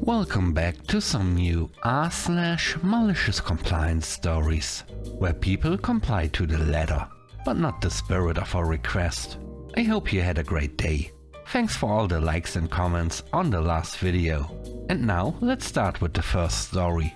Welcome back to some new r/malicious compliance stories, where people comply to the letter, but not the spirit of a request. I hope you had a great day. Thanks for all the likes and comments on the last video. And now let's start with the first story.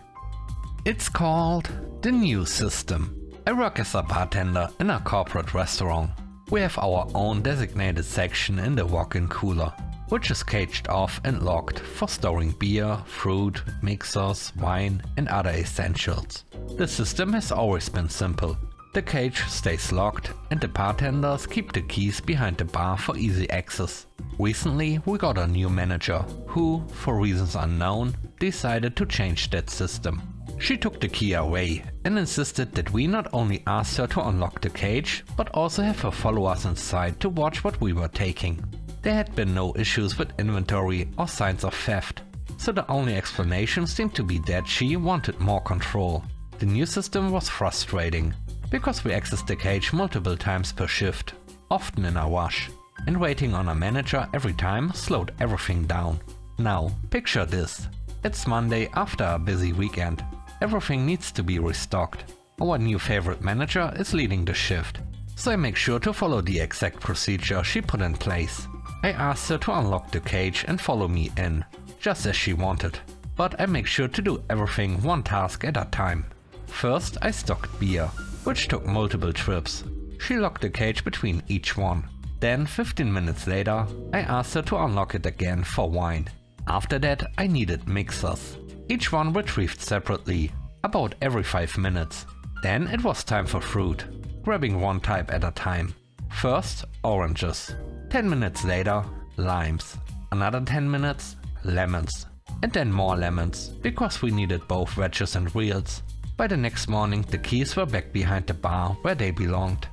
It's called The New System. I work as a bartender in a corporate restaurant. We have our own designated section in the walk-in cooler, which is caged off and locked for storing beer, fruit, mixers, wine and other essentials. The system has always been simple. The cage stays locked and the bartenders keep the keys behind the bar for easy access. Recently we got a new manager who, for reasons unknown, decided to change that system. She took the key away and insisted that we not only asked her to unlock the cage, but also have her follow us inside to watch what we were taking. There had been no issues with inventory or signs of theft, so the only explanation seemed to be that she wanted more control. The new system was frustrating, because we accessed the cage multiple times per shift, often in a rush, and waiting on a manager every time slowed everything down. Now, picture this. It's Monday after a busy weekend. Everything needs to be restocked. Our new favorite manager is leading the shift, so I make sure to follow the exact procedure she put in place. I asked her to unlock the cage and follow me in, just as she wanted, but I make sure to do everything one task at a time. First I stocked beer, which took multiple trips. She locked the cage between each one. Then 15 minutes later I asked her to unlock it again for wine. After that I needed mixers, each one retrieved separately, about every 5 minutes. Then it was time for fruit, grabbing one type at a time. First oranges. 10 minutes later, limes. Another 10 minutes, lemons. And then more lemons, because we needed both wedges and reels. By the next morning, the keys were back behind the bar where they belonged.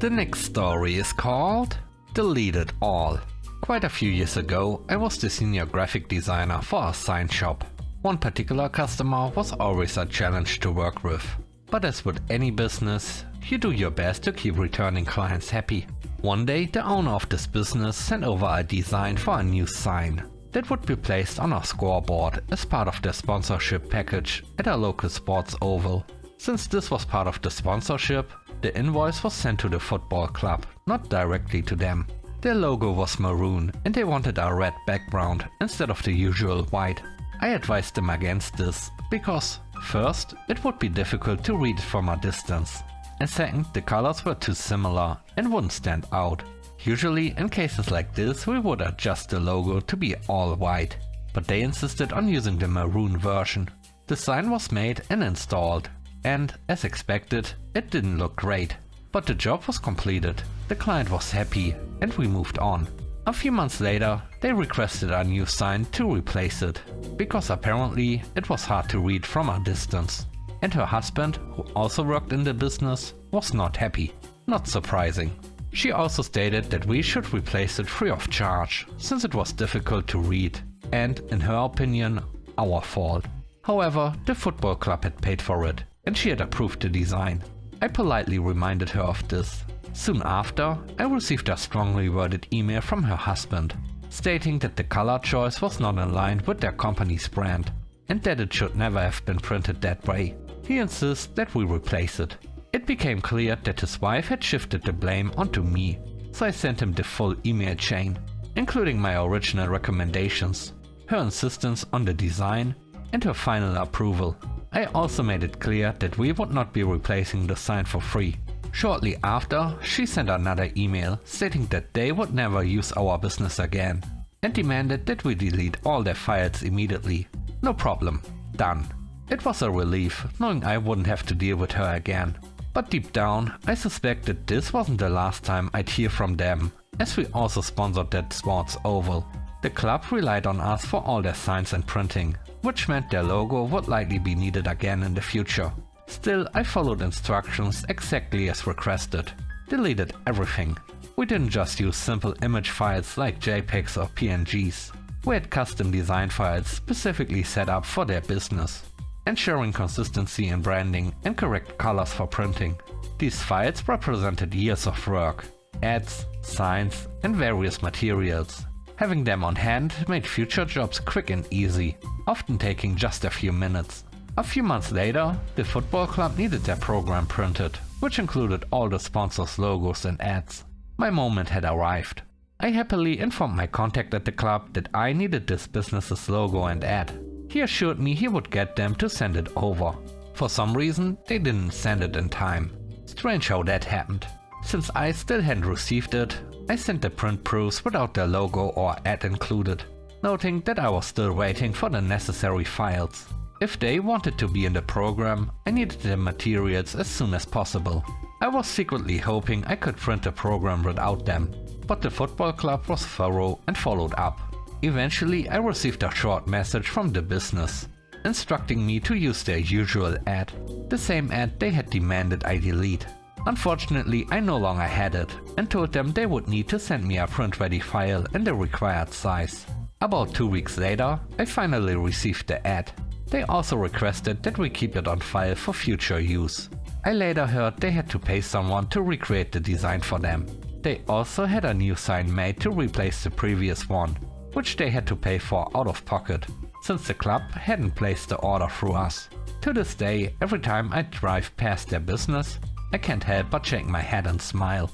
The next story is called Delete It All. Quite a few years ago, I was the senior graphic designer for a sign shop. One particular customer was always a challenge to work with. But as with any business, you do your best to keep returning clients happy. One day the owner of this business sent over a design for a new sign that would be placed on a scoreboard as part of their sponsorship package at a local sports oval. Since this was part of the sponsorship, the invoice was sent to the football club, not directly to them. Their logo was maroon and they wanted a red background instead of the usual white. I advised them against this because, first, it would be difficult to read it from a distance, and second, the colors were too similar and wouldn't stand out. Usually in cases like this we would adjust the logo to be all white, but they insisted on using the maroon version. The sign was made and installed, and as expected, it didn't look great. But the job was completed, the client was happy, and we moved on. A few months later, they requested a new sign to replace it, because apparently it was hard to read from a distance. And her husband, who also worked in the business, was not happy. Not surprising. She also stated that we should replace it free of charge, since it was difficult to read, and, in her opinion, our fault. However, the football club had paid for it, and she had approved the design. I politely reminded her of this. Soon after, I received a strongly worded email from her husband, stating that the color choice was not in line with their company's brand, and that it should never have been printed that way. He insists that we replace it. It became clear that his wife had shifted the blame onto me, so I sent him the full email chain, including my original recommendations, her insistence on the design, and her final approval. I also made it clear that we would not be replacing the sign for free. Shortly after, she sent another email stating that they would never use our business again, and demanded that we delete all their files immediately. No problem. Done. It was a relief, knowing I wouldn't have to deal with her again. But deep down, I suspect that this wasn't the last time I'd hear from them, as we also sponsored that sports oval. The club relied on us for all their signs and printing, which meant their logo would likely be needed again in the future. Still, I followed instructions exactly as requested. Deleted everything. We didn't just use simple image files like JPEGs or PNGs. We had custom design files specifically set up for their business, ensuring consistency in branding and correct colors for printing. These files represented years of work, ads, signs and various materials. Having them on hand made future jobs quick and easy, often taking just a few minutes. A few months later, the football club needed their program printed, which included all the sponsors' logos and ads. My moment had arrived. I happily informed my contact at the club that I needed this business's logo and ad. He assured me he would get them to send it over. For some reason, they didn't send it in time. Strange how that happened. Since I still hadn't received it, I sent the print proofs without their logo or ad included, noting that I was still waiting for the necessary files. If they wanted to be in the program, I needed the materials as soon as possible. I was secretly hoping I could print the program without them, but the football club was thorough and followed up. Eventually, I received a short message from the business, instructing me to use their usual ad, the same ad they had demanded I delete. Unfortunately, I no longer had it, and told them they would need to send me a print-ready file in the required size. About 2 weeks later, I finally received the ad. They also requested that we keep it on file for future use. I later heard they had to pay someone to recreate the design for them. They also had a new sign made to replace the previous one, which they had to pay for out of pocket, since the club hadn't placed the order through us. To this day, every time I drive past their business, I can't help but shake my head and smile.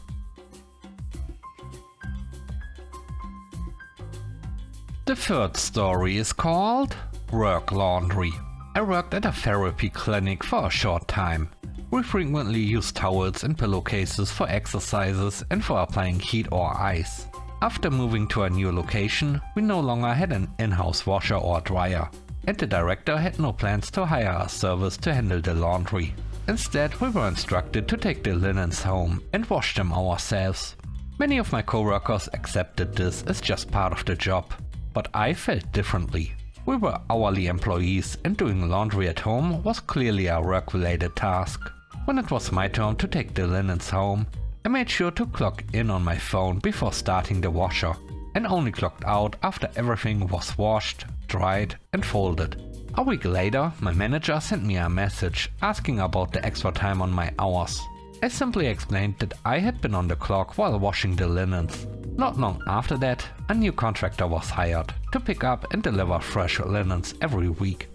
The third story is called Work Laundry. I worked at a therapy clinic for a short time. We frequently used towels and pillowcases for exercises and for applying heat or ice. After moving to a new location, we no longer had an in-house washer or dryer, and the director had no plans to hire a service to handle the laundry. Instead, we were instructed to take the linens home and wash them ourselves. Many of my coworkers accepted this as just part of the job, but I felt differently. We were hourly employees, and doing laundry at home was clearly a work-related task. When it was my turn to take the linens home, I made sure to clock in on my phone before starting the washer, and only clocked out after everything was washed, dried and folded. A week later, my manager sent me a message asking about the extra time on my hours. I simply explained that I had been on the clock while washing the linens. Not long after that, a new contractor was hired to pick up and deliver fresh linens every week.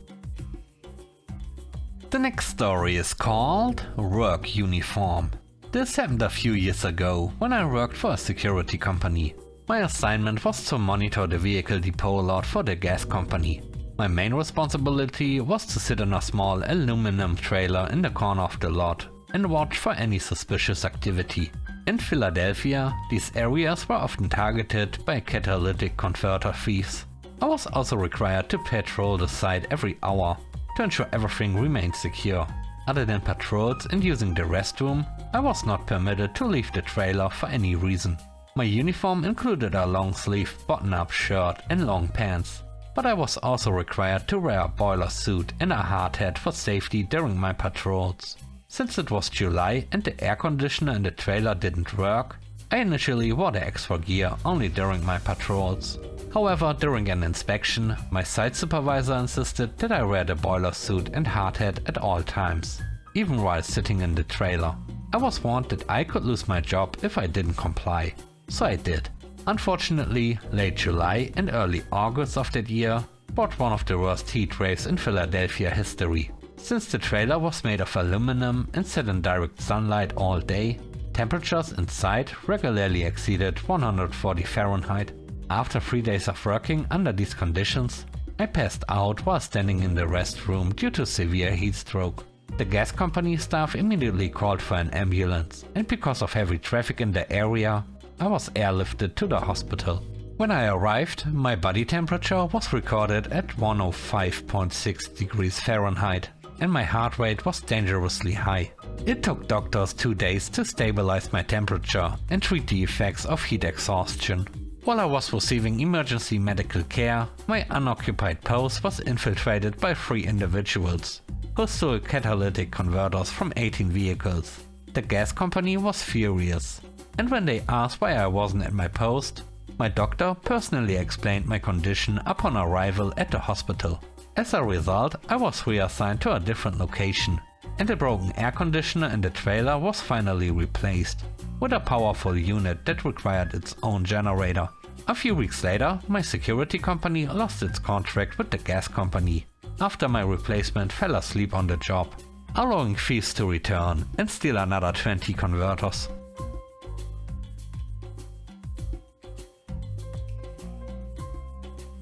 The next story is called Work Uniform. This happened a few years ago when I worked for a security company. My assignment was to monitor the vehicle depot lot for the gas company. My main responsibility was to sit in a small aluminum trailer in the corner of the lot and watch for any suspicious activity. In Philadelphia, these areas were often targeted by catalytic converter thieves. I was also required to patrol the site every hour to ensure everything remained secure. Other than patrols and using the restroom, I was not permitted to leave the trailer for any reason. My uniform included a long-sleeve button-up shirt and long pants, but I was also required to wear a boiler suit and a hard hat for safety during my patrols. Since it was July and the air conditioner in the trailer didn't work, I initially wore the extra gear only during my patrols. However, during an inspection, my site supervisor insisted that I wear the boiler suit and hard hat at all times, even while sitting in the trailer. I was warned that I could lose my job if I didn't comply, so I did. Unfortunately, late July and early August of that year brought one of the worst heat waves in Philadelphia history. Since the trailer was made of aluminum and sat in direct sunlight all day, temperatures inside regularly exceeded 140 Fahrenheit. After 3 days of working under these conditions, I passed out while standing in the restroom due to severe heat stroke. The gas company staff immediately called for an ambulance, and because of heavy traffic in the area, I was airlifted to the hospital. When I arrived, my body temperature was recorded at 105.6 degrees Fahrenheit, and my heart rate was dangerously high. It took doctors 2 days to stabilize my temperature and treat the effects of heat exhaustion. While I was receiving emergency medical care, my unoccupied post was infiltrated by 3 individuals who stole catalytic converters from 18 vehicles. The gas company was furious, and when they asked why I wasn't at my post, my doctor personally explained my condition upon arrival at the hospital. As a result, I was reassigned to a different location, and the broken air conditioner in the trailer was finally replaced with a powerful unit that required its own generator. A few weeks later, my security company lost its contract with the gas company after my replacement fell asleep on the job, allowing thieves to return and steal another 20 converters.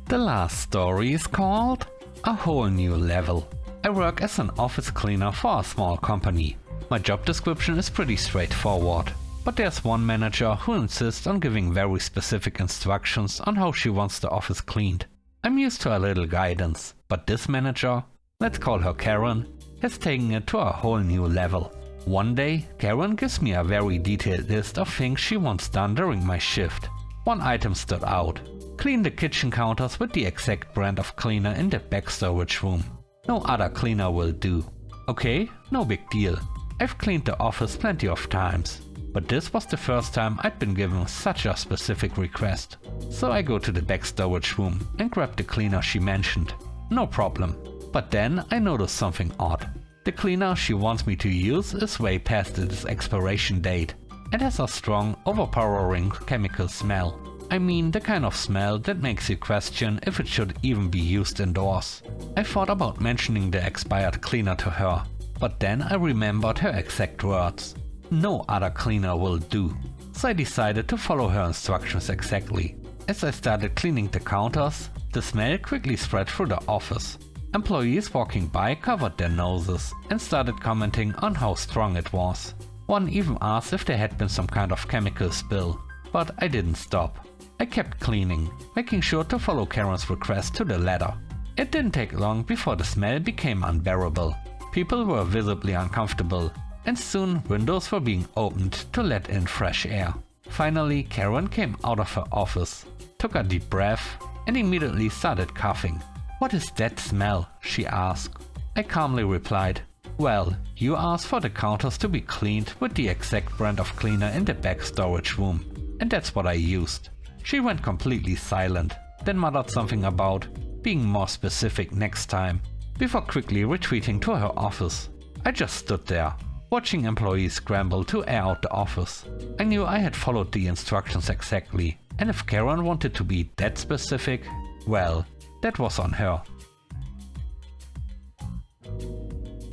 The last story is called A Whole New Level. I work as an office cleaner for a small company. My job description is pretty straightforward, but there's one manager who insists on giving very specific instructions on how she wants the office cleaned. I'm used to a little guidance, but this manager, let's call her Karen, has taken it to a whole new level. One day, Karen gives me a very detailed list of things she wants done during my shift. One item stood out. Clean the kitchen counters with the exact brand of cleaner in the back storage room. No other cleaner will do. Okay, no big deal. I've cleaned the office plenty of times, but this was the first time I'd been given such a specific request. So I go to the back storage room and grab the cleaner she mentioned. No problem. But then I notice something odd. The cleaner she wants me to use is way past its expiration date and has a strong, overpowering chemical smell. I mean the kind of smell that makes you question if it should even be used indoors. I thought about mentioning the expired cleaner to her, but then I remembered her exact words. No other cleaner will do. So I decided to follow her instructions exactly. As I started cleaning the counters, the smell quickly spread through the office. Employees walking by covered their noses and started commenting on how strong it was. One even asked if there had been some kind of chemical spill, but I didn't stop. I kept cleaning, making sure to follow Karen's request to the letter. It didn't take long before the smell became unbearable. People were visibly uncomfortable, and soon windows were being opened to let in fresh air. Finally, Karen came out of her office, took a deep breath, and immediately started coughing. "What is that smell?" she asked. I calmly replied, "Well, you asked for the counters to be cleaned with the exact brand of cleaner in the back storage room, and that's what I used." She went completely silent, then muttered something about being more specific next time, before quickly retreating to her office. I just stood there, watching employees scramble to air out the office. I knew I had followed the instructions exactly, and if Karen wanted to be that specific, well, that was on her.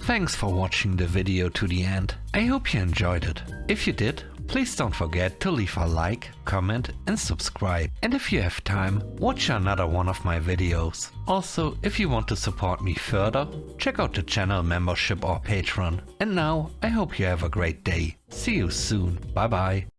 Thanks for watching the video to the end. I hope you enjoyed it. If you did, please don't forget to leave a like, comment and subscribe. And if you have time, watch another one of my videos. Also, if you want to support me further, check out the channel membership or Patreon. And now, I hope you have a great day. See you soon. Bye bye.